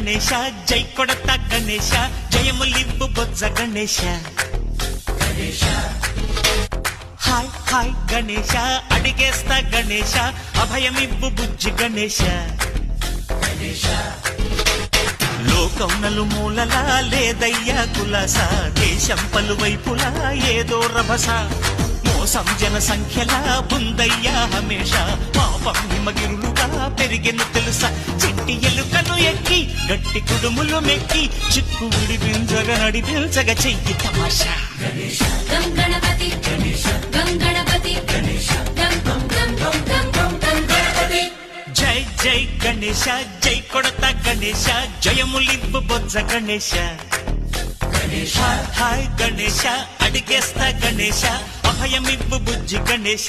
గణేశ జై కొడత గణేశ జయములివ్వు బొజ్జ Ganesha hi hi Ganesha అడిగేస్తా Ganesha అభయమివ్వు బుజ్జి గణేశ లోకం నలుమూలలా లేదయ్యా కులాస దేశం పలువైపులా ఏదో రభస మోసం జన సంఖ్యలా ఉందయ్యా హమేష పాపం హిమగిరులుగా పెరిగెను తెలుసా చిట్టి ఎలుకను ఎక్కి గట్టి కుడుములు మెక్కి చిక్కు విడిపించగ నడిపించగ చెయ్యి తమాషా గణపతి గణపతి జై జై గణేశ జై కొడత గణేశ జయములివ్వు బొజ్జ గణేశ హాయ్ గణేశ అడిగేస్తా గణేశ అభయమివ్వు బుజ్జి గణేశ